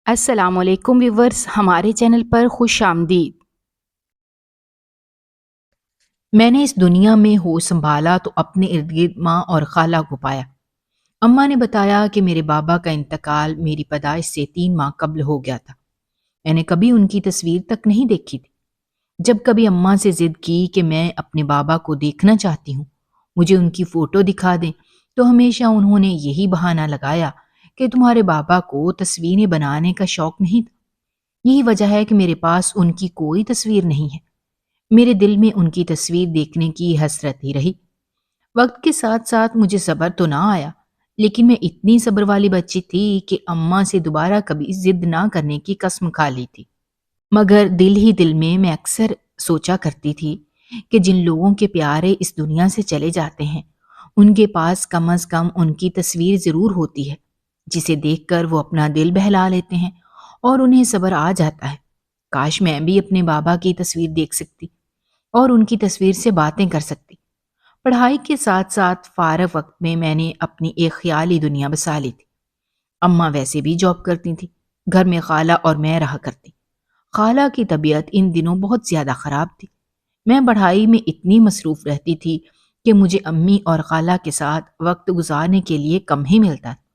السلام علیکم ویورز، ہمارے چینل پر خوش آمدید۔ میں نے اس دنیا میں ہوش سنبھالا تو اپنے ارد گرد ماں اور خالہ کو پایا۔ اماں نے بتایا کہ میرے بابا کا انتقال میری پیدائش سے 3 ماہ قبل ہو گیا تھا۔ میں نے کبھی ان کی تصویر تک نہیں دیکھی تھی۔ جب کبھی اماں سے ضد کی کہ میں اپنے بابا کو دیکھنا چاہتی ہوں، مجھے ان کی فوٹو دکھا دیں، تو ہمیشہ انہوں نے یہی بہانہ لگایا کہ تمہارے بابا کو تصویریں بنانے کا شوق نہیں تھا۔ یہی وجہ ہے کہ میرے پاس ان کی کوئی تصویر نہیں ہے۔ میرے دل میں ان کی تصویر دیکھنے کی حسرت ہی رہی۔ وقت کے ساتھ ساتھ مجھے صبر تو نہ آیا، لیکن میں اتنی صبر والی بچی تھی کہ اماں سے دوبارہ کبھی ضد نہ کرنے کی قسم کھا لی تھی۔ مگر دل ہی دل میں اکثر سوچا کرتی تھی کہ جن لوگوں کے پیارے اس دنیا سے چلے جاتے ہیں، ان کے پاس کم از کم ان کی تصویر ضرور ہوتی ہے، جسے دیکھ کر وہ اپنا دل بہلا لیتے ہیں اور انہیں صبر آ جاتا ہے۔ کاش میں بھی اپنے بابا کی تصویر دیکھ سکتی اور ان کی تصویر سے باتیں کر سکتی۔ پڑھائی کے ساتھ ساتھ فارغ وقت میں نے اپنی ایک خیالی دنیا بسا لی تھی۔ اماں ویسے بھی جاب کرتی تھی، گھر میں خالہ اور میں رہا کرتی۔ خالہ کی طبیعت ان دنوں بہت زیادہ خراب تھی۔ میں پڑھائی میں اتنی مصروف رہتی تھی کہ مجھے امی اور خالہ کے ساتھ وقت گزارنے کے لیے کم ہی ملتا تھا۔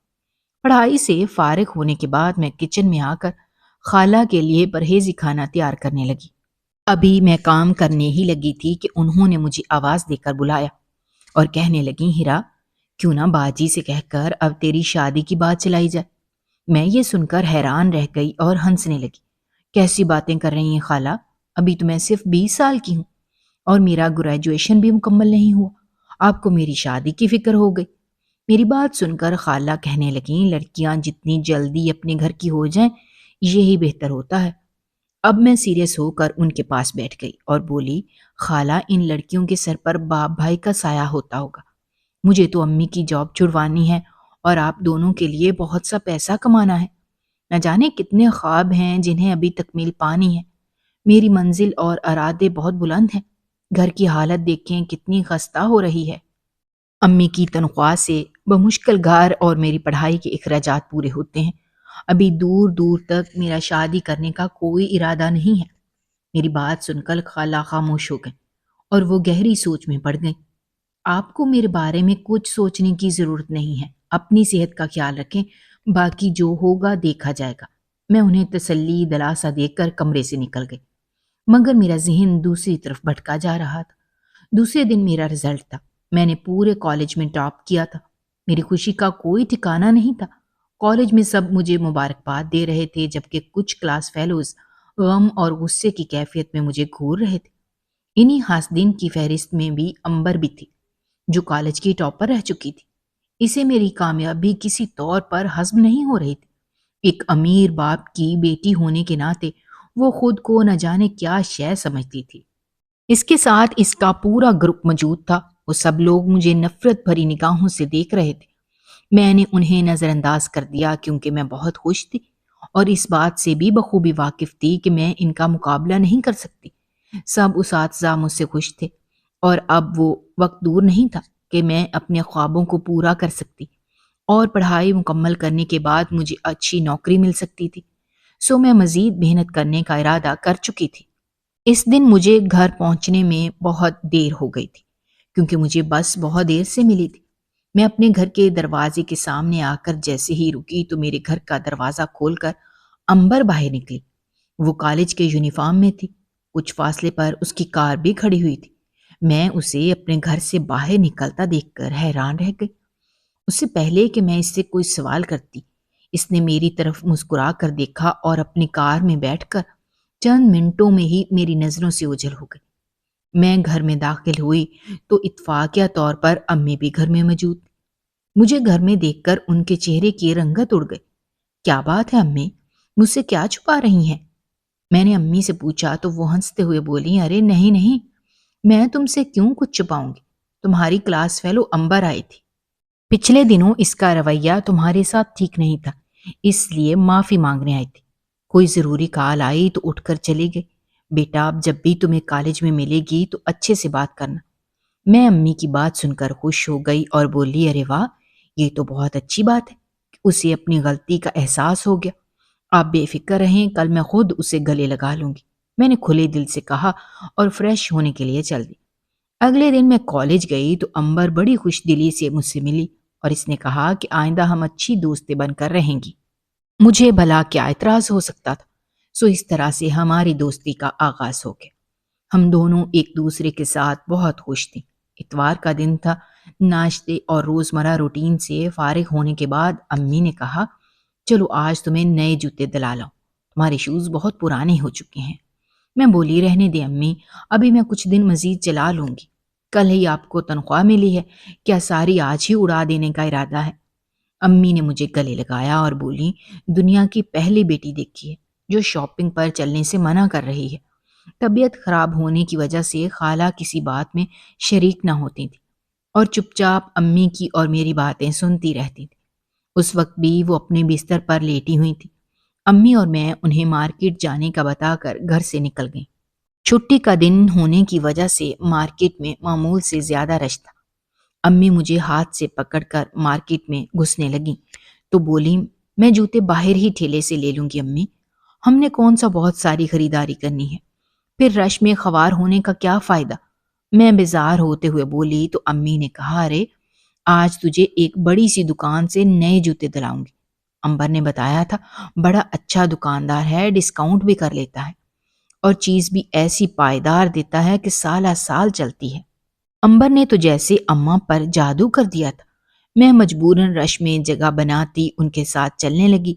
پڑھائی سے فارغ ہونے کے بعد میں کچن میں آ کر خالہ کے لیے پرہیزی کھانا تیار کرنے لگی۔ ابھی میں کام کرنے ہی لگی تھی کہ انہوں نے مجھے آواز دے کر بلایا اور کہنے لگیں، ہیرا، کیوں نہ باجی سے کہہ کر اب تیری شادی کی بات چلائی جائے۔ میں یہ سن کر حیران رہ گئی اور ہنسنے لگی۔ کیسی باتیں کر رہی ہیں خالہ؟ ابھی تو میں صرف 20 سال کی ہوں اور میرا گریجویشن بھی مکمل نہیں ہوا، آپ کو میری شادی کی فکر ہو گئی۔ میری بات سن کر خالہ کہنے لگیں، لڑکیاں جتنی جلدی اپنے گھر کی ہو جائیں یہی بہتر ہوتا ہے۔ اب میں سیریس ہو کر ان کے پاس بیٹھ گئی اور بولی، خالہ، ان لڑکیوں کے سر پر باپ بھائی کا سایہ ہوتا ہوگا۔ مجھے تو امی کی جاب چھڑوانی ہے اور آپ دونوں کے لیے بہت سا پیسہ کمانا ہے۔ نہ جانے کتنے خواب ہیں جنہیں ابھی تکمیل پانی ہے۔ میری منزل اور ارادے بہت بلند ہیں۔ گھر کی حالت دیکھیں کتنی خستہ ہو رہی ہے۔ امی کی تنخواہ سے بمشکل گھر اور میری پڑھائی کے اخراجات پورے ہوتے ہیں۔ ابھی دور دور تک میرا شادی کرنے کا کوئی ارادہ نہیں ہے۔ میری بات سن کر خالہ خاموش ہو گئیں اور وہ گہری سوچ میں پڑ گئیں۔ آپ کو میرے بارے میں کچھ سوچنے کی ضرورت نہیں ہے۔ اپنی صحت کا خیال رکھیں، باقی جو ہوگا دیکھا جائے گا۔ میں انہیں تسلی دلاسا دے کر کمرے سے نکل گئی، مگر میرا ذہن دوسری طرف بھٹکا جا رہا تھا۔ دوسرے دن میرا رزلٹ تھا۔ میں نے پورے کالج میں ٹاپ کیا تھا۔ میری خوشی کا کوئی ٹھکانہ نہیں تھا۔ کالج میں سب مجھے مبارکباد دے رہے تھے، جبکہ کچھ کلاس فیلوز غم اور غصے کی کیفیت میں مجھے گھور رہے تھے۔ انہی حاسدین کی فہرست میں بھی امبر بھی تھی، جو کالج کی ٹاپر رہ چکی تھی۔ اسے میری کامیابی کسی طور پر ہضم نہیں ہو رہی تھی۔ ایک امیر باپ کی بیٹی ہونے کے ناطے وہ خود کو نہ جانے کیا شے سمجھتی تھی۔ اس کے ساتھ اس کا پورا گروپ موجود تھا۔ وہ سب لوگ مجھے نفرت بھری نگاہوں سے دیکھ رہے تھے۔ میں نے انہیں نظر انداز کر دیا کیونکہ میں بہت خوش تھی اور اس بات سے بھی بخوبی واقف تھی کہ میں ان کا مقابلہ نہیں کر سکتی۔ سب اساتذہ مجھ سے خوش تھے اور اب وہ وقت دور نہیں تھا کہ میں اپنے خوابوں کو پورا کر سکتی اور پڑھائی مکمل کرنے کے بعد مجھے اچھی نوکری مل سکتی تھی۔ سو میں مزید محنت کرنے کا ارادہ کر چکی تھی۔ اس دن مجھے گھر پہنچنے میں بہت دیر ہو گئی تھی کیونکہ مجھے بس بہت دیر سے ملی تھی۔ میں اپنے گھر کے دروازے کے سامنے آ کر جیسے ہی رکی تو میرے گھر کا دروازہ کھول کر امبر باہر نکلی۔ وہ کالج کے یونیفارم میں تھی۔ کچھ فاصلے پر اس کی کار بھی کھڑی ہوئی تھی۔ میں اسے اپنے گھر سے باہر نکلتا دیکھ کر حیران رہ گئی۔ اس سے پہلے کہ میں اس سے کوئی سوال کرتی، اس نے میری طرف مسکرا کر دیکھا اور اپنی کار میں بیٹھ کر چند منٹوں میں ہی میری نظروں سے اوجھل ہو گئی۔ میں گھر میں داخل ہوئی تو اتفاقیہ طور پر امی بھی گھر میں موجود تھی۔ مجھے گھر میں دیکھ کر ان کے چہرے کی رنگت اڑ گئی۔ کیا بات ہے امی؟ مجھ سے کیا چھپا رہی ہیں؟ میں نے امی سے پوچھا تو وہ ہنستے ہوئے بولی، ارے نہیں نہیں، میں تم سے کیوں کچھ چھپاؤں گی؟ تمہاری کلاس فیلو امبر آئی تھی۔ پچھلے دنوں اس کا رویہ تمہارے ساتھ ٹھیک نہیں تھا، اس لیے معافی مانگنے آئی تھی۔ کوئی ضروری کال آئی تو اٹھ کر چلی گئی۔ بیٹا اب جب بھی تمہیں کالج میں ملے گی تو اچھے سے بات کرنا۔ میں امی کی بات سن کر خوش ہو گئی اور بولی، ارے واہ، یہ تو بہت اچھی بات ہے کہ اسے اپنی غلطی کا احساس ہو گیا آپ بے فکر رہیں، کل میں خود اسے گلے لگا لوں گی، میں نے کھلے دل سے کہا اور فریش ہونے کے لیے چل دی۔ اگلے دن میں کالج گئی تو امبر بڑی خوش دلی سے مجھ سے ملی اور اس نے کہا کہ آئندہ ہم اچھی دوستیں بن کر رہیں گی۔ مجھے بھلا کیا اعتراض ہو سکتا تھا؟ سو اس طرح سے ہماری دوستی کا آغاز ہو گیا۔ ہم دونوں ایک دوسرے کے ساتھ بہت خوش تھیں۔ اتوار کا دن تھا۔ ناشتے اور روزمرہ روٹین سے فارغ ہونے کے بعد امی نے کہا، چلو آج تمہیں نئے جوتے دلا لاؤں، تمہارے شوز بہت پرانے ہو چکے ہیں۔ میں بولی، رہنے دے امی، ابھی میں کچھ دن مزید چلا لوں گی، کل ہی آپ کو تنخواہ ملی ہے، کیا ساری آج ہی اڑا دینے کا ارادہ ہے؟ امی نے مجھے گلے لگایا اور بولی، دنیا کی پہلی بیٹی دیکھی ہے جو شاپنگ پر چلنے سے منع کر رہی ہے۔ طبیعت خراب ہونے کی وجہ سے خالہ کسی بات میں شریک نہ ہوتی تھی اور چپ چاپ امی کی اور میری باتیں سنتی رہتی تھی۔ اس وقت بھی وہ اپنے بستر پر لیٹی ہوئی تھی۔ امی اور میں انہیں مارکیٹ جانے کا بتا کر گھر سے نکل گئیں۔ چھٹی کا دن ہونے کی وجہ سے مارکیٹ میں معمول سے زیادہ رش تھا۔ امی مجھے ہاتھ سے پکڑ کر مارکیٹ میں گھسنے لگیں تو بولی، میں جوتے باہر ہی ٹھیلے سے لے لوں گی امی، ہم نے کون سا بہت ساری خریداری کرنی ہے، پھر رش میں خوار ہونے کا کیا فائدہ؟ میں بیزار ہوتے ہوئے بولی تو امی نے کہا، ارے آج تجھے ایک بڑی سی دکان سے نئے جوتے دلاؤں گی، امبر نے بتایا تھا، بڑا اچھا دکاندار ہے، ڈسکاؤنٹ بھی کر لیتا ہے اور چیز بھی ایسی پائیدار دیتا ہے کہ سالہ سال چلتی ہے۔ امبر نے تو جیسے اماں پر جادو کر دیا تھا۔ میں مجبوراً رش میں جگہ بناتی ان کے ساتھ چلنے لگی۔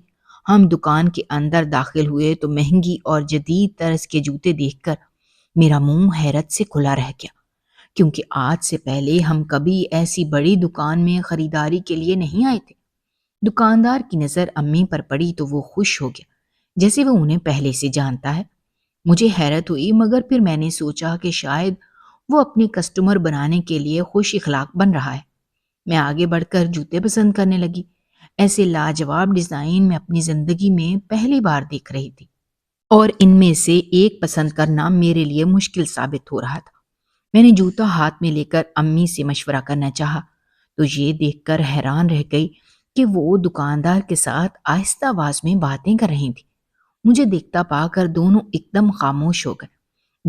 ہم دکان کے اندر داخل ہوئے تو مہنگی اور جدید طرز کے جوتے دیکھ کر میرا منہ حیرت سے کھلا رہ گیا، کیونکہ آج سے پہلے ہم کبھی ایسی بڑی دکان میں خریداری کے لیے نہیں آئے تھے۔ دکاندار کی نظر امی پر پڑی تو وہ خوش ہو گیا، جیسے وہ انہیں پہلے سے جانتا ہے۔ مجھے حیرت ہوئی، مگر پھر میں نے سوچا کہ شاید وہ اپنے کسٹمر بنانے کے لیے خوش اخلاق بن رہا ہے۔ میں آگے بڑھ کر جوتے پسند کرنے لگی۔ ایسے لاجواب ڈیزائن میں اپنی زندگی میں پہلی بار دیکھ رہی تھی اور ان میں سے ایک پسند کرنا میرے لیے مشکل ثابت ہو رہا تھا۔ میں نے جوتا ہاتھ میں لے کر امی سے مشورہ کرنا چاہا تو یہ دیکھ کر حیران رہ گئی کہ وہ دکاندار کے ساتھ آہستہ آواز میں باتیں کر رہی تھی۔ مجھے دیکھتا پا کر دونوں ایک دم خاموش ہو گئے۔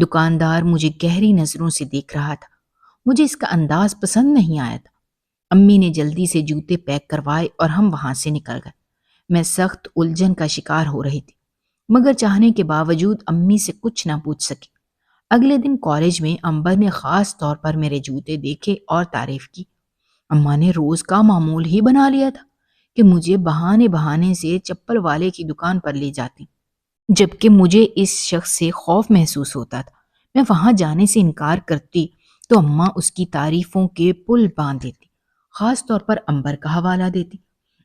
دکاندار مجھے گہری نظروں سے دیکھ رہا تھا۔ مجھے اس کا انداز پسند نہیں آیا تھا۔ امی نے جلدی سے جوتے پیک کروائے اور ہم وہاں سے نکل گئے۔ میں سخت الجھن کا شکار ہو رہی تھی، مگر چاہنے کے باوجود امی سے کچھ نہ پوچھ سکی۔ اگلے دن کالج میں امبر نے خاص طور پر میرے جوتے دیکھے اور تعریف کی۔ اماں نے روز کا معمول ہی بنا لیا تھا کہ مجھے بہانے بہانے سے چپل والے کی دکان پر لے جاتی، جبکہ مجھے اس شخص سے خوف محسوس ہوتا تھا۔ میں وہاں جانے سے انکار کرتی تو اماں اس کی تعریفوں کے پل باندھ دیتی، خاص طور پر امبر کا حوالہ دیتی،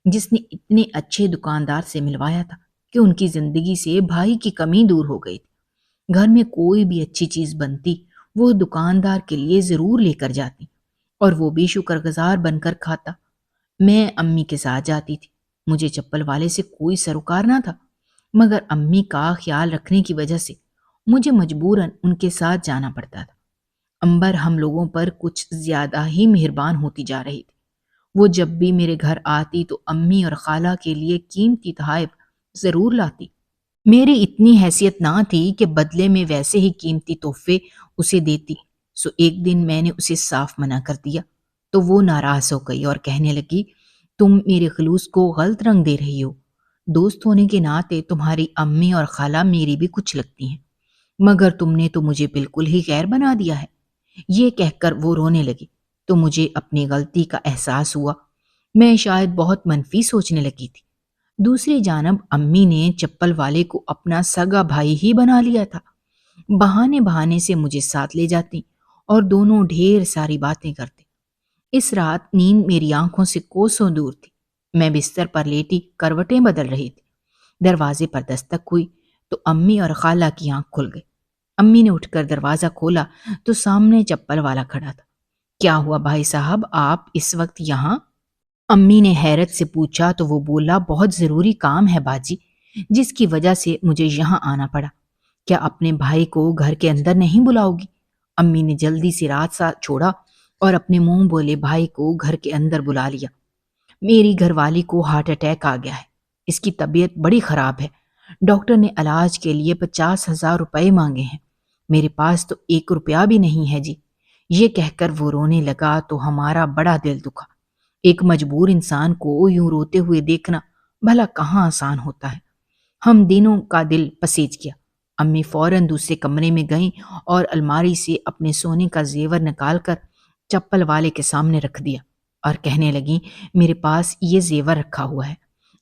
جس نے اتنے اچھے دکاندار سے ملوایا تھا کہ ان کی زندگی سے بھائی کی کمی دور ہو گئی تھی۔ گھر میں کوئی بھی اچھی چیز بنتی وہ دکاندار کے لیے ضرور لے کر جاتی اور وہ بھی شکر گزار بن کر کھاتا۔ میں امی کے ساتھ جاتی تھی۔ مجھے چپل والے سے کوئی سروکار نہ تھا، مگر امی کا خیال رکھنے کی وجہ سے مجھے مجبوراً ان کے ساتھ جانا پڑتا تھا۔ امبر ہم لوگوں پر کچھ زیادہ ہی مہربان ہوتی جا رہی تھی۔ وہ جب بھی میرے گھر آتی تو امی اور خالہ کے لیے قیمتی تحائف ضرور لاتی۔ میری اتنی حیثیت نہ تھی کہ بدلے میں ویسے ہی قیمتی تحفے اسے دیتی، سو ایک دن میں نے اسے صاف منع کر دیا تو وہ ناراض ہو گئی اور کہنے لگی، تم میرے خلوص کو غلط رنگ دے رہی ہو، دوست ہونے کے ناطے تمہاری امی اور خالہ میری بھی کچھ لگتی ہیں، مگر تم نے تو مجھے بالکل ہی غیر بنا دیا ہے۔ یہ کہہ کر وہ رونے لگی تو مجھے اپنی غلطی کا احساس ہوا۔ میں شاید بہت منفی سوچنے لگی تھی۔ دوسری جانب امی نے چپل والے کو اپنا سگا بھائی ہی بنا لیا تھا۔ بہانے بہانے سے مجھے ساتھ لے جاتی اور دونوں ڈھیر ساری باتیں کرتے۔ اس رات نیند میری آنکھوں سے کوسوں دور تھی۔ میں بستر پر لیٹی کروٹیں بدل رہی تھی۔ دروازے پر دستک ہوئی تو امی اور خالہ کی آنکھ کھل گئی۔ امی نے اٹھ کر دروازہ کھولا تو سامنے چپل والا کھڑا تھا۔ کیا ہوا بھائی صاحب، آپ اس وقت یہاں؟ امی نے حیرت سے پوچھا تو وہ بولا، بہت ضروری کام ہے باجی، جس کی وجہ سے مجھے یہاں آنا پڑا۔ کیا اپنے بھائی کو گھر کے اندر نہیں بلاؤ گی؟ امی نے جلدی سے رات سا چھوڑا اور اپنے منہ بولے بھائی کو گھر کے اندر بلا لیا۔ میری گھر والی کو ہارٹ اٹیک آ گیا ہے، اس کی طبیعت بڑی خراب ہے، ڈاکٹر نے علاج کے لیے 50,000 روپے مانگے ہیں، میرے پاس تو 1 روپیہ بھی نہیں ہے جی۔ یہ کہہ کر وہ رونے لگا تو ہمارا بڑا دل دکھا۔ ایک مجبور انسان کو یوں روتے ہوئے دیکھنا بھلا کہاں آسان ہوتا ہے۔ ہم دینوں کا دل پسیج گیا۔ امی فوراً دوسرے کمرے میں گئیں اور الماری سے اپنے سونے کا زیور نکال کر چپل والے کے سامنے رکھ دیا اور کہنے لگیں، میرے پاس یہ زیور رکھا ہوا ہے،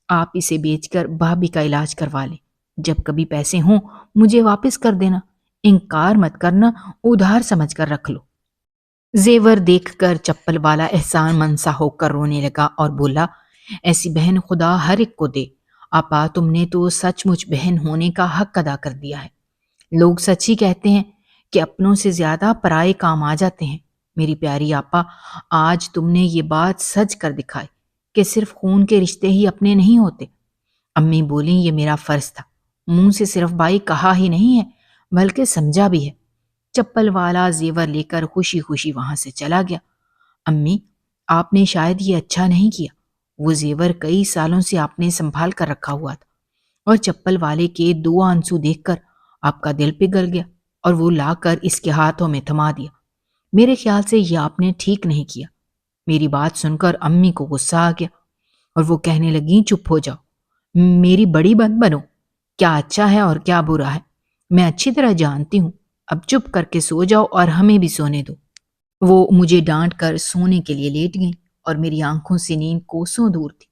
آپ اسے بیچ کر بھابھی کا علاج کروا لیں۔ جب کبھی پیسے ہوں مجھے واپس کر دینا، انکار مت کرنا، ادھار سمجھ کر رکھ لو۔ زیور دیکھ کر چپل والا احسان منسا ہو کر رونے لگا اور بولا، ایسی بہن خدا ہر ایک کو دے، آپا تم نے تو سچ مچ بہن ہونے کا حق ادا کر دیا ہے۔ لوگ سچ ہی کہتے ہیں کہ اپنوں سے زیادہ پرائے کام آ جاتے ہیں۔ میری پیاری آپا، آج تم نے یہ بات سچ کر دکھائی کہ صرف خون کے رشتے ہی اپنے نہیں ہوتے۔ امی بولیں، یہ میرا فرض تھا، منہ سے صرف بائی کہا ہی نہیں ہے بلکہ سمجھا بھی ہے۔ چپل والا زیور لے کر خوشی خوشی وہاں سے چلا گیا۔ امی، آپ نے شاید یہ اچھا نہیں کیا، وہ زیور کئی سالوں سے آپ نے سنبھال کر رکھا ہوا تھا، اور چپل والے کے 2 آنسو دیکھ کر آپ کا دل پگھل گیا اور وہ لا کر اس کے ہاتھوں میں تھما دیا۔ میرے خیال سے یہ آپ نے ٹھیک نہیں کیا۔ میری بات سن کر امی کو غصہ آ گیا اور وہ کہنے لگیں، چپ ہو جاؤ، میری بڑی بہن بنو، کیا اچھا ہے اور کیا برا ہے میں اچھی طرح جانتی ہوں، اب چپ کر کے سو جاؤ اور ہمیں بھی سونے دو۔ وہ مجھے ڈانٹ کر سونے کے لیے لیٹ گئیں اور میری آنکھوں سے نیند کوسوں دور تھی۔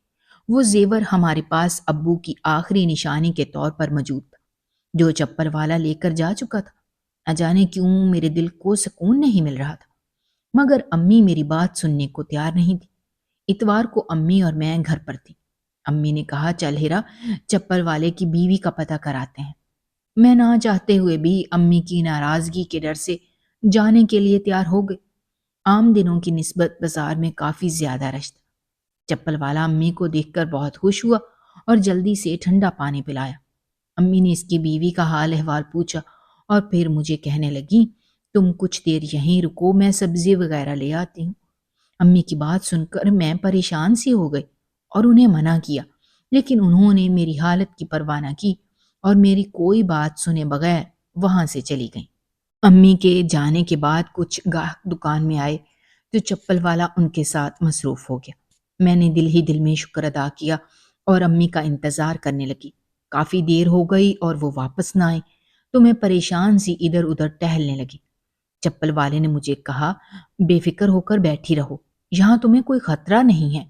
وہ زیور ہمارے پاس ابو کی آخری نشانی کے طور پر موجود تھا، جو چپل والا لے کر جا چکا تھا۔ نہ جانے کیوں میرے دل کو سکون نہیں مل رہا تھا، مگر امی میری بات سننے کو تیار نہیں تھی۔ اتوار کو امی اور میں گھر پر تھی۔ امی نے کہا، چل ہیرا، چپل والے کی بیوی کا پتہ کراتے ہیں۔ میں نہ چاہتے ہوئے بھی امی کی ناراضگی کے ڈر سے جانے کے لیے تیار ہو گئی۔ عام دنوں کی نسبت بازار میں کافی زیادہ رش تھا۔ چپل والا امی کو دیکھ کر بہت خوش ہوا اور جلدی سے ٹھنڈا پانی پلایا۔ امی نے اس کی بیوی کا حال احوال پوچھا اور پھر مجھے کہنے لگی، تم کچھ دیر یہیں رکو، میں سبزی وغیرہ لے آتی ہوں۔ امی کی بات سن کر میں پریشان سی ہو گئی اور انہیں منع کیا، لیکن انہوں نے میری حالت کی پرواہ نہ کی اور میری کوئی بات سنے بغیر وہاں سے چلی گئیں۔ امی کے جانے کے بعد کچھ گاہک دکان میں آئے تو چپل والا ان کے ساتھ مصروف ہو گیا۔ میں نے دل ہی دل میں شکر ادا کیا اور امی کا انتظار کرنے لگی۔ کافی دیر ہو گئی اور وہ واپس نہ آئے تو میں پریشان سی ادھر ادھر ٹہلنے لگی۔ چپل والے نے مجھے کہا، بے فکر ہو کر بیٹھی رہو، یہاں تمہیں کوئی خطرہ نہیں ہے،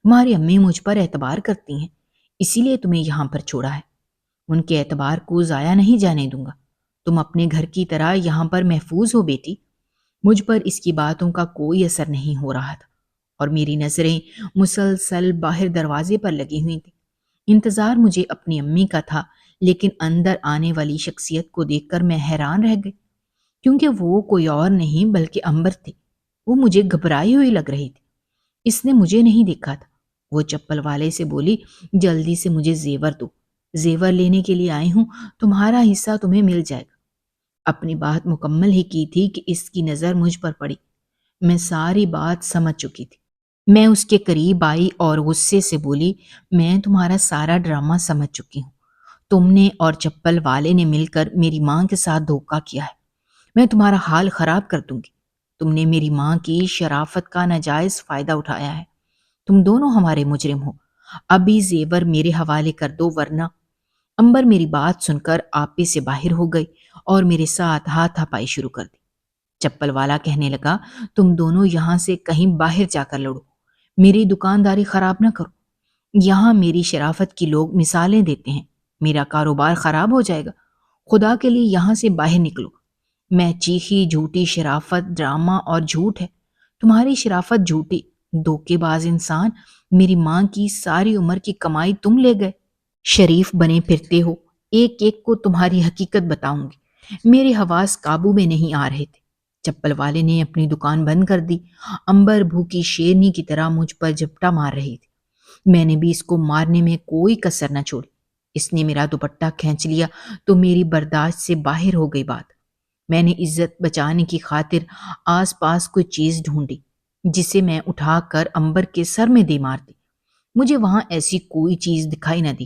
تمہاری امی مجھ پر اعتبار کرتی ہیں، اسی لیے تمہیں یہاں پر چھوڑا ہے، ان کے اعتبار کو ضائع نہیں جانے دوں گا، تم اپنے گھر کی طرح یہاں پر محفوظ ہو بیٹی۔ مجھ پر اس کی باتوں کا کوئی اثر نہیں ہو رہا تھا اور میری نظریں مسلسل باہر دروازے پر لگی ہوئی تھیں۔ انتظار مجھے اپنی امی کا تھا، لیکن اندر آنے والی شخصیت کو دیکھ کر میں حیران رہ گئی، کیونکہ وہ کوئی اور نہیں بلکہ امبر تھی۔ وہ مجھے گھبرائی ہوئی لگ رہی تھی۔ اس نے مجھے نہیں دیکھا تھا۔ وہ چپل والے سے بولی، جلدی سے مجھے زیور دو، زیور لینے کے لیے آئی ہوں، تمہارا حصہ تمہیں مل جائے گا۔ اپنی بات مکمل ہی کی تھی کہ اس کی نظر مجھ پر پڑی۔ میں ساری بات سمجھ چکی تھی۔ میں اس کے قریب آئی اور غصے سے بولی، میں تمہارا سارا ڈرامہ سمجھ چکی ہوں، تم نے اور چپل والے نے مل کر میری ماں کے ساتھ دھوکہ کیا ہے، میں تمہارا حال خراب کر دوں گی۔ تم نے میری ماں کی شرافت کا ناجائز فائدہ اٹھایا ہے، تم دونوں ہمارے مجرم ہو، ابھی زیور میرے حوالے کر دو ورنہ۔ امبر میری بات سن کر آپے سے باہر ہو گئی اور میرے ساتھ ہاتھ ہپائی شروع کر دی۔ چپل والا کہنے لگا، تم دونوں یہاں سے کہیں باہر جا کر لڑو، میری دکانداری خراب نہ کرو، یہاں میری شرافت کی لوگ مثالیں دیتے ہیں، میرا کاروبار خراب ہو جائے گا، خدا کے لیے یہاں سے باہر نکلو۔ میں چیخی، جھوٹی شرافت ڈرامہ اور جھوٹ ہے، تمہاری شرافت جھوٹی، دھوکے باز انسان، میری ماں کی ساری عمر کی کمائی تم لے گئے، شریف بنے پھرتے ہو، ایک ایک کو تمہاری حقیقت بتاؤں گی۔ میرے حواس قابو میں نہیں آ رہے تھے۔ چپل والے نے اپنی دکان بند کر دی۔ امبر بھوکی شیرنی کی طرح مجھ پر جھپٹا مار رہی تھی۔ میں نے بھی اس کو مارنے میں کوئی کسر نہ چھوڑی۔ اس نے میرا دوپٹہ کھینچ لیا تو میری برداشت سے باہر ہو گئی بات۔ میں نے عزت بچانے کی خاطر آس پاس کوئی چیز ڈھونڈی جسے میں اٹھا کر امبر کے سر میں دے مارتی۔ مجھے وہاں ایسی کوئی چیز دکھائی نہ دی۔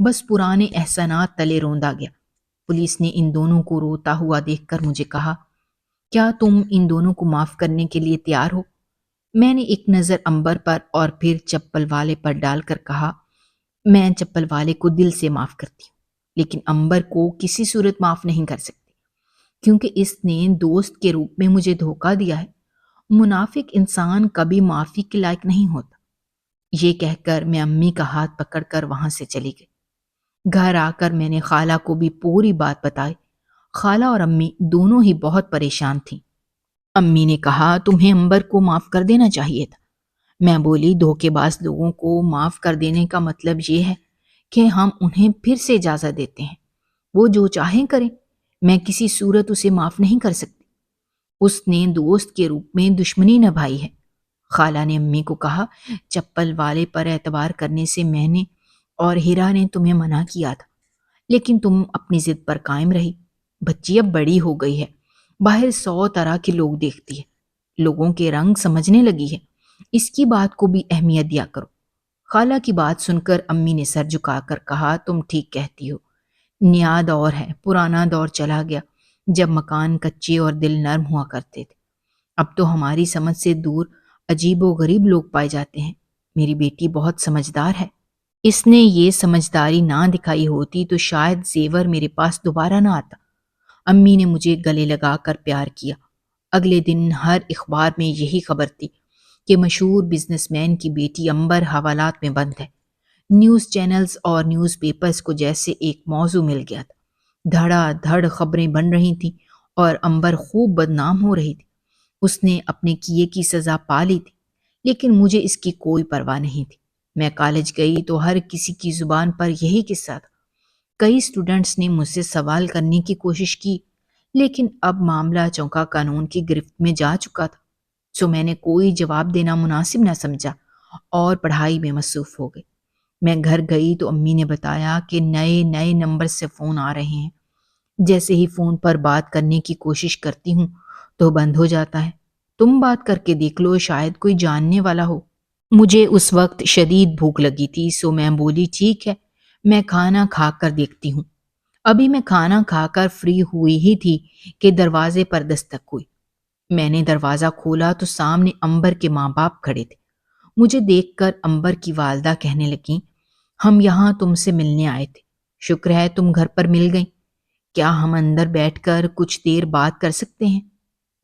بس پرانے احسانات تلے روندا گیا۔ پولیس نے ان دونوں کو روتا ہوا دیکھ کر مجھے کہا، کیا تم ان دونوں کو معاف کرنے کے لیے تیار ہو؟ میں نے ایک نظر امبر پر اور پھر چپل والے پر ڈال کر کہا، میں چپل والے کو دل سے معاف کرتی ہوں، لیکن امبر کو کسی صورت معاف نہیں کر سکتی، کیونکہ اس نے دوست کے روپ میں مجھے دھوکہ دیا ہے۔ منافق انسان کبھی معافی کے لائق نہیں ہوتا۔ یہ کہہ کر میں امی کا ہاتھ پکڑ کر وہاں سے چلی گئی۔ گھر آ کر میں نے خالہ کو بھی پوری بات بتائی۔ خالہ اور امی دونوں ہی بہت پریشان تھیں۔ امی نے کہا، تمہیں امبر کو معاف کر دینا چاہیے تھا۔ میں بولی، دھوکے باز لوگوں کو معاف کر دینے کا مطلب یہ ہے کہ ہم انہیں پھر سے اجازت دیتے ہیں، وہ جو چاہیں کریں، میں کسی صورت اسے معاف نہیں کر سکتی۔ اس نے دوست کے روپ میں دشمنی نبھائی ہے۔ خالہ نے امی کو کہا، چپل والے پر اعتبار کرنے سے میں نے اور ہیرا نے تمہیں منع کیا تھا، لیکن تم اپنی ضد پر قائم رہی۔ بچی اب بڑی ہو گئی ہے، باہر 100 طرح کے لوگ دیکھتی ہے، لوگوں کے رنگ سمجھنے لگی ہے، اس کی بات کو بھی اہمیت دیا کرو۔ خالہ کی بات سن کر امی نے سر جھکا کر کہا، تم ٹھیک کہتی ہو، نیا دور ہے، پرانا دور چلا گیا جب مکان کچے اور دل نرم ہوا کرتے تھے۔ اب تو ہماری سمجھ سے دور عجیب و غریب لوگ پائے جاتے ہیں۔ میری بیٹی بہت سمجھدار ہے، اس نے یہ سمجھداری نہ دکھائی ہوتی تو شاید زیور میرے پاس دوبارہ نہ آتا۔ امی نے مجھے گلے لگا کر پیار کیا۔ اگلے دن ہر اخبار میں یہی خبر تھی کہ مشہور بزنس مین کی بیٹی امبر حوالات میں بند ہے۔ نیوز چینلز اور نیوز پیپرز کو جیسے ایک موضوع مل گیا تھا۔ دھڑا دھڑ خبریں بن رہی تھیں اور امبر خوب بدنام ہو رہی تھی۔ اس نے اپنے کیے کی سزا پا لی تھی، لیکن مجھے اس کی کوئی پرواہ نہیں تھی۔ میں کالج گئی تو ہر کسی کی زبان پر یہی قصہ تھا۔ کئی سٹوڈنٹس نے مجھ سے سوال کرنے کی کوشش کی، لیکن اب معاملہ چونکا قانون کی گرفت میں جا چکا تھا، سو میں نے کوئی جواب دینا مناسب نہ سمجھا اور پڑھائی میں مصروف ہو گئی۔ میں گھر گئی تو امی نے بتایا کہ نئے نئے نمبر سے فون آ رہے ہیں۔ جیسے ہی فون پر بات کرنے کی کوشش کرتی ہوں تو بند ہو جاتا ہے۔ تم بات کر کے دیکھ لو، شاید کوئی جاننے والا ہو۔ مجھے اس وقت شدید بھوک لگی تھی، سو میں بولی، ٹھیک ہے، میں کھانا کھا کر دیکھتی ہوں۔ ابھی میں کھانا کھا کر فری ہوئی ہی تھی کہ دروازے پر دستک ہوئی۔ میں نے دروازہ کھولا تو سامنے امبر کے ماں باپ کھڑے تھے۔ مجھے دیکھ کر امبر کی والدہ کہنے لگیں، ہم یہاں تم سے ملنے آئے تھے، شکر ہے تم گھر پر مل گئیں، کیا ہم اندر بیٹھ کر کچھ دیر بات کر سکتے ہیں؟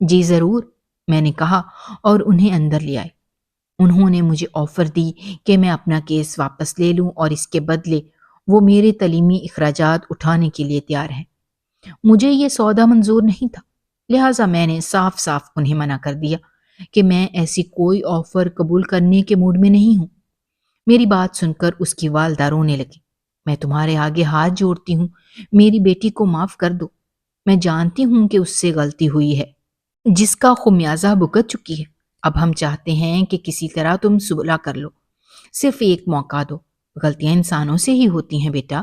جی ضرور، میں نے کہا اور انہیں اندر لے آئے۔ انہوں نے مجھے آفر دی کہ میں اپنا کیس واپس لے لوں اور اس کے بدلے وہ میرے تعلیمی اخراجات اٹھانے کے لیے تیار ہیں۔ مجھے یہ سودا منظور نہیں تھا، لہٰذا میں نے صاف صاف انہیں منع کر دیا کہ میں ایسی کوئی آفر قبول کرنے کے موڈ میں نہیں ہوں۔ میری بات سن کر اس کی والدہ رونے لگی۔ میں تمہارے آگے ہاتھ جوڑتی ہوں، میری بیٹی کو معاف کر دو۔ میں جانتی ہوں کہ اس سے غلطی ہوئی ہے، جس کا خمیازہ بھگت چکی ہے۔ اب ہم چاہتے ہیں کہ کسی طرح تم صلح کر لو، صرف ایک موقع دو، غلطیاں انسانوں سے ہی ہوتی ہیں بیٹا۔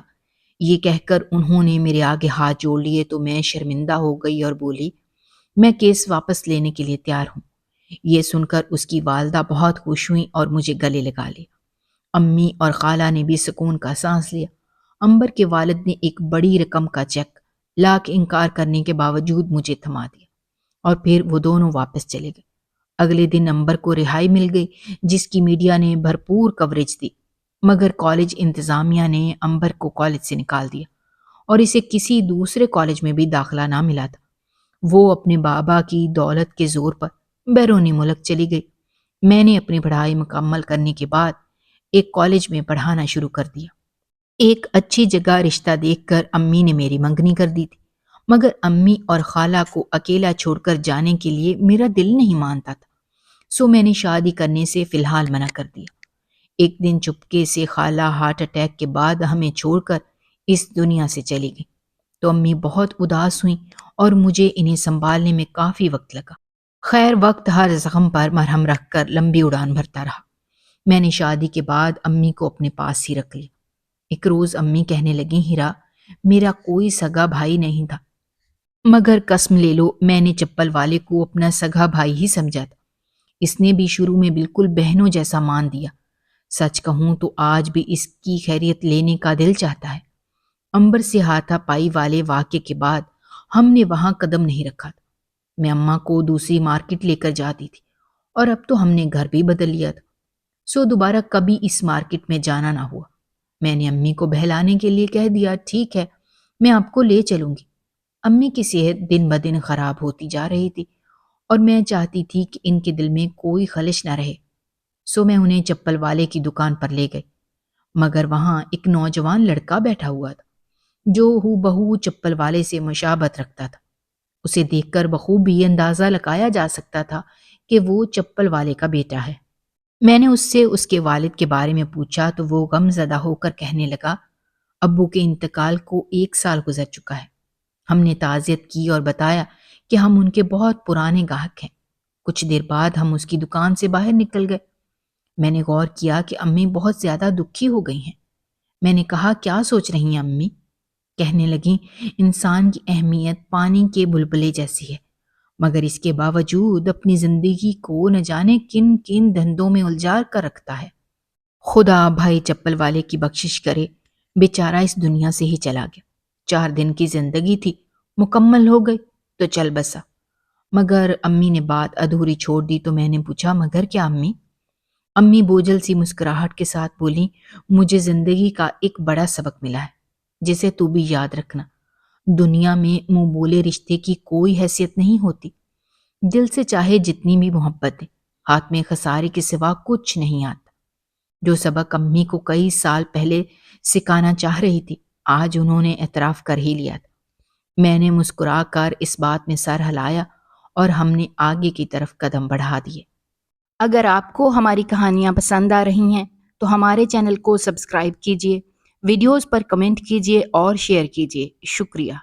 یہ کہہ کر انہوں نے میرے آگے ہاتھ جوڑ لیے تو میں شرمندہ ہو گئی اور بولی، میں کیس واپس لینے کے لیے تیار ہوں۔ یہ سن کر اس کی والدہ بہت خوش ہوئی اور مجھے گلے لگا لیا۔ امی اور خالہ نے بھی سکون کا سانس لیا۔ امبر کے والد نے ایک بڑی رقم کا چیک لاکھ انکار کرنے کے باوجود مجھے تھما دیا اور پھر وہ دونوں واپس چلے گئے۔ اگلے دن امبر کو رہائی مل گئی، جس کی میڈیا نے بھرپور کوریج دی، مگر کالج انتظامیہ نے امبر کو کالج سے نکال دیا اور اسے کسی دوسرے کالج میں بھی داخلہ نہ ملا تھا۔ وہ اپنے بابا کی دولت کے زور پر بیرونی ملک چلی گئی۔ میں نے اپنی پڑھائی مکمل کرنے کے بعد ایک کالج میں پڑھانا شروع کر دیا۔ ایک اچھی جگہ رشتہ دیکھ کر امی نے میری منگنی کر دی تھی، مگر امی اور خالہ کو اکیلا چھوڑ کر جانے کے لیے میرا دل نہیں مانتا تھا، سو میں نے شادی کرنے سے فی الحال منع کر دیا۔ ایک دن چپکے سے خالہ ہارٹ اٹیک کے بعد ہمیں چھوڑ کر اس دنیا سے چلی گئی تو امی بہت اداس ہوئیں اور مجھے انہیں سنبھالنے میں کافی وقت لگا۔ خیر، وقت ہر زخم پر مرہم رکھ کر لمبی اڑان بھرتا رہا۔ میں نے شادی کے بعد امی کو اپنے پاس ہی رکھ لیا۔ ایک روز امی کہنے لگیں، ہیرا، میرا کوئی سگا بھائی نہیں تھا، مگر قسم لے لو میں نے چپل والے کو اپنا سگا بھائی ہی سمجھا تھا۔ اس نے بھی شروع میں بالکل بہنوں جیسا مان دیا۔ سچ کہوں تو آج بھی اس کی خیریت لینے کا دل چاہتا ہے۔ امبر سے ہاتھا پائی والے واقعے کے بعد ہم نے وہاں قدم نہیں رکھا تھا۔ میں اماں کو دوسری مارکیٹ لے کر جاتی تھی اور اب تو ہم نے گھر بھی بدل لیا تھا، سو دوبارہ کبھی اس مارکیٹ میں جانا نہ ہوا۔ میں نے امی کو بہلانے کے لیے کہہ دیا، ٹھیک ہے میں آپ کو لے چلوں گی۔ امی کی صحت دن بدن خراب ہوتی جا رہی تھی اور میں چاہتی تھی کہ ان کے دل میں کوئی خلش نہ رہے، سو میں انہیں چپل والے کی دکان پر لے گئی، مگر وہاں ایک نوجوان لڑکا بیٹھا ہوا تھا جو ہو بہو چپل والے سے مشابہت رکھتا تھا۔ اسے دیکھ کر بخوبی یہ اندازہ لگایا جا سکتا تھا کہ وہ چپل والے کا بیٹا ہے۔ میں نے اس سے اس کے والد کے بارے میں پوچھا تو وہ غم زدہ ہو کر کہنے لگا، ابو کے انتقال کو 1 سال گزر چکا ہے۔ ہم نے تعزیت کی اور بتایا کہ ہم ان کے بہت پرانے گاہک ہیں۔ کچھ دیر بعد ہم اس کی دکان سے باہر نکل گئے۔ میں نے غور کیا کہ امی بہت زیادہ دکھی ہو گئی ہیں۔ میں نے کہا، کیا سوچ رہی ہیں امی؟ کہنے لگیں، انسان کی اہمیت پانی کے بلبلے جیسی ہے، مگر اس کے باوجود اپنی زندگی کو نہ جانے کن کن دھندوں میں الجھا کر رکھتا ہے۔ خدا بھائی چپل والے کی بخشش کرے، بیچارہ اس دنیا سے ہی چلا گیا۔ 4 دن کی زندگی تھی، مکمل ہو گئی تو چل بسا۔ مگر امی نے بات ادھوری چھوڑ دی تو میں نے پوچھا، مگر کیا امی؟ امی بوجھل سی مسکراہٹ کے ساتھ بولی، مجھے زندگی کا ایک بڑا سبق ملا ہے جسے تو بھی یاد رکھنا۔ دنیا میں منہ بولے رشتے کی کوئی حیثیت نہیں ہوتی۔ دل سے چاہے جتنی بھی محبت ہے، ہاتھ میں خسارے کے سوا کچھ نہیں آتا۔ جو سبق امی کو کئی سال پہلے سکھانا چاہ رہی تھی، آج انہوں نے اعتراف کر ہی لیا تھا۔ میں نے مسکرا کر اس بات میں سر ہلایا اور ہم نے آگے کی طرف قدم بڑھا دیے۔ اگر آپ کو ہماری کہانیاں پسند آ رہی ہیں تو ہمارے چینل کو سبسکرائب کیجیے، ویڈیوز پر کمنٹ کیجیے اور شیئر کیجیے۔ شکریہ۔